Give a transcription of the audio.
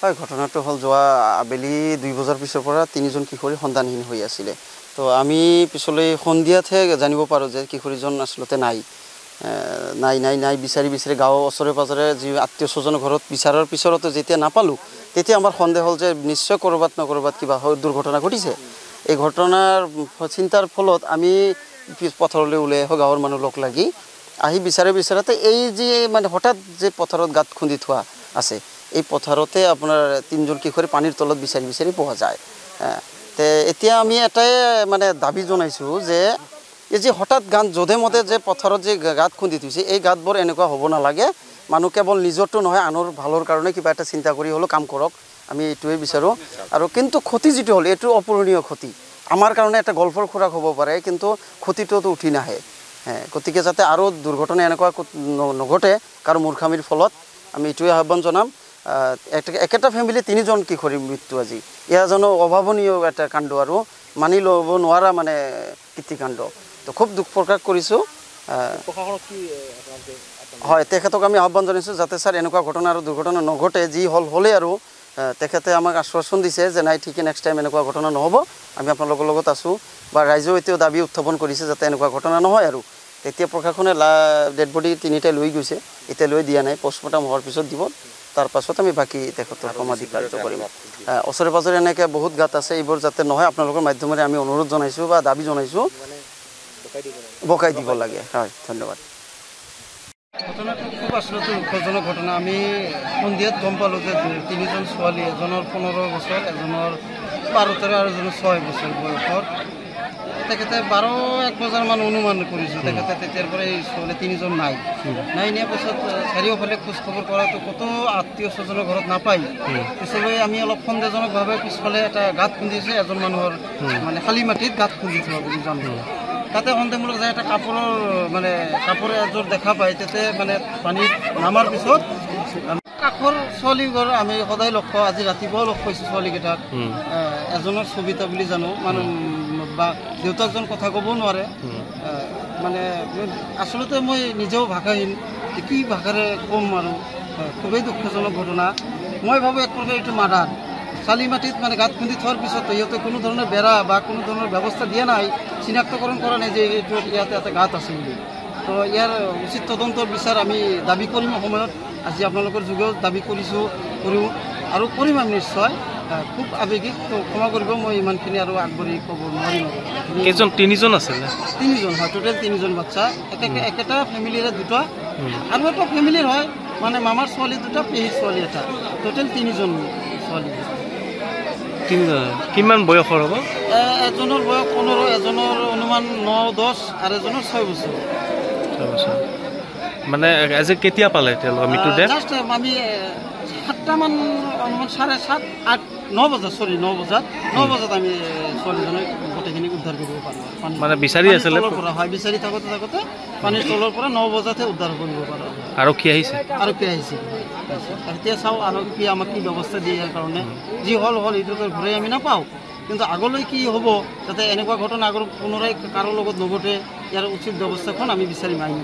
হয়, ঘটনাটো হ'ল যোৱা আবেলি 2 বজাৰ পিছৰ পৰা 3জন কিশোৰী সন্ধানহীন হৈ আছিলে। তো আমি পিছলৈ সন্ধিয়াতহে জানিব পাৰোঁ যে কিশোৰীজন আচলতে নাই বিচাৰি গাঁৱৰ ওচৰে পাজৰে যি আত্মীয় স্বজনৰ ঘৰত বিচাৰৰ পিছতো যেতিয়া নাপালোঁ, তেতিয়া আমাৰ সন্দেহ হ'ল যে নিশ্চয় ক'ৰবাত কিবা দুৰ্ঘটনা ঘটিছে। এই ঘটনাৰ চিন্তাৰ ফলত আমি পথাৰলৈ ওলাই আহোঁ, গাঁৱৰ মানুহ লগ লাগি আহি বিচাৰাতে এই যি মানে হঠাৎ যে পথাৰত গাঁত খুন্দি থোৱা আছে, এই পথাৰতে আপোনাৰ 3জন কিশোৰী পানীৰ তলত বিচাৰি পোৱা যায়। তে এতিয়া আমি এটাই মানে দাবী জনাইছোঁ যে এই যে হঠাৎ গাঁত যধে মধে যে পথাৰত যে গাঁত খুন্দি থৈছে, এই গাঁতবোৰ এনেকুৱা হ'ব নালাগে। মানুহ কেৱল নিজৰটো নহয়, আনৰ ভালৰ কাৰণে কিবা এটা চিন্তা কৰি হ'লেও কাম কৰক, আমি এইটোৱে বিচাৰোঁ। আৰু কিন্তু ক্ষতি যিটো হ'ল, এইটো অপূৰণীয় ক্ষতি। আমাৰ কাৰণে এটা গল্পৰ খোৰাক হ'ব পাৰে, কিন্তু ক্ষতিটোতো উঠি নাহে। গতিকে যাতে আৰু দুৰ্ঘটনা এনেকুৱা নঘটে কাৰো মূৰ্খামিৰ ফলত, আমি এইটোৱে আহ্বান জনাম। একেটা ফেমিলি 3জন কিশোৰীৰ মৃত্যু আজি, এয়া জানো অভাৱনীয় এটা কাণ্ড আৰু মানি ল'ব নোৱাৰা মানে কীৰ্তিকাণ্ড। তো খুব দুখ প্ৰকাশ কৰিছোঁ। হয়, তেখেতক আমি আহ্বান জনাইছোঁ যাতে ছাৰ এনেকুৱা ঘটনা আৰু দুৰ্ঘটনা নঘটে। যি হ'লে আৰু তেখেতে আমাক আশ্বাসন দিছে যে নাই ঠিকে, নেক্সট টাইম এনেকুৱা ঘটনা নহ'ব, আমি আপোনালোকৰ লগত আছোঁ। বা ৰাইজেও এতিয়াও দাবী উত্থাপন কৰিছে যাতে এনেকুৱা ঘটনা নহয়। আৰু তেতিয়া প্ৰশাসনে ডেড বডি 3টা লৈ গৈছে, এতিয়া লৈ দিয়া নাই, পষ্টমৰ্টম হোৱাৰ পিছত দিব। তাৰ পাছত আমি বাকী তেখেতৰ সমাধি কাৰ্য কৰিম। ওচৰে পাজৰে এনেকৈ বহুত গাঁত আছে, এইবোৰ যাতে নহয় আপোনালোকৰ মাধ্যমেৰে আমি অনুৰোধ জনাইছোঁ বা দাবী জনাইছোঁ, বকাই দিব লাগে। হয়, ধন্যবাদ। ঘটনাটো খুব আচলতে দুঃখজনক ঘটনা। আমি সন্ধিয়াত গম পালোঁ যে 3জন ছোৱালী, এজনৰ 15 বছৰ, এজনৰ 12-13 আৰু এজনৰ 6 বছৰ বয়সৰ। তেখেতে 12-1 বজাৰমান অনুমান কৰিছোঁ, তেখেতে তেতিয়াৰ পৰা এই ছোৱালী 3জন নাই নিয়াৰ পাছত চাৰিওফালে খোজ খবৰ কৰাটো ক'তো আত্মীয় স্বজনৰ ঘৰত নাপায়। পিছলৈ আমি অলপ সন্দেহজনকভাৱে পিছফালে এটা গাঁত খুন্দিছে, এজন মানুহৰ মানে খালী মাটিত গাঁত খুন্দি থোৱা বুলি জানো। তাতে সন্দেহমূলক যায় এটা কাপোৰ এযোৰ দেখা পায়। তাতে মানে পানীত নামাৰ পিছত কাষৰ ছোৱালীঘৰ আমি সদায় লগ পাওঁ, আজি ৰাতিপুৱাও লগ পাইছোঁ ছোৱালীকেইটাক। এজনৰ সবিতা বুলি জানো, বা দেউতাকজন কথা ক'ব নোৱাৰে। মানে আচলতে মই নিজেও ভাষাহীন, কি ভাষাৰে ক'ম আৰু। খুবেই দুঃখজনক ঘটনা। মই ভাবোঁ এক প্ৰকাৰ এইটো মাৰ্ডাৰ। চালি মাটিত মানে গাঁত খুন্দি থোৱাৰ পিছত সিহঁতে কোনো ধৰণৰ বেৰা বা কোনো ধৰণৰ ব্যৱস্থা দিয়া নাই, চিনাক্তকৰণ কৰা নাই যে এইটো ইয়াতে এটা গাঁত আছে বুলি। তো ইয়াৰ উচিত তদন্তৰ বিচাৰ আমি দাবী কৰিম সময়ত। আজি আপোনালোকৰ যোগেও দাবী কৰিওঁ আৰু কৰিম আমি নিশ্চয়। খুব আৱেগিক, তো ক্ষমা কৰিব, মই ইমানখিনি আৰু আগবাঢ়ি ক'ব নোৱাৰিম। 3জন আছিল? 3জন হয়, টোটেল 3জন বাচ্চা। একেটা ফেমিলিৰে 2টা, আৰু এটা ফেমিলিৰ হয় মানে মামাৰ ছোৱালী 2টা, পেহীৰ ছোৱালী 1টা, টোটেল 3জন ছোৱালী। 3জন কিমান বয়সৰ হ'ব? এজনৰ বয়স 15, এজনৰ অনুমান 9-10 আৰু এজনৰ 6 বছৰ। মানে আজি কেতিয়া পালে তেওঁলোকৰ মৃত্যু দেহ? জাষ্ট আমি 7টামান, অনুমান 7:30, 9 বজাত আমি ছোৱালীজনক গোটেইখিনি উদ্ধাৰ কৰিব পাৰোঁ। মানে বিচাৰি আছিলে পৰা হয়, বিচাৰি থাকোঁতে পানীৰ তলৰ পৰা 9 বজাতহে উদ্ধাৰ কৰিব পাৰোঁ। আৰক্ষী আহিছে? এতিয়া চাওঁ আৰক্ষী আমাক কি ব্যৱস্থা দিয়ে। ইয়াৰ কাৰণে যি হ'ল এইটোতো ঘূৰাই আমি নাপাওঁ, কিন্তু আগলৈ কি হ'ব যাতে এনেকুৱা ঘটনা পুনৰাই কাৰো লগত নঘটে, ইয়াৰ উচিত ব্যৱস্থাখন আমি বিচাৰিম আইনী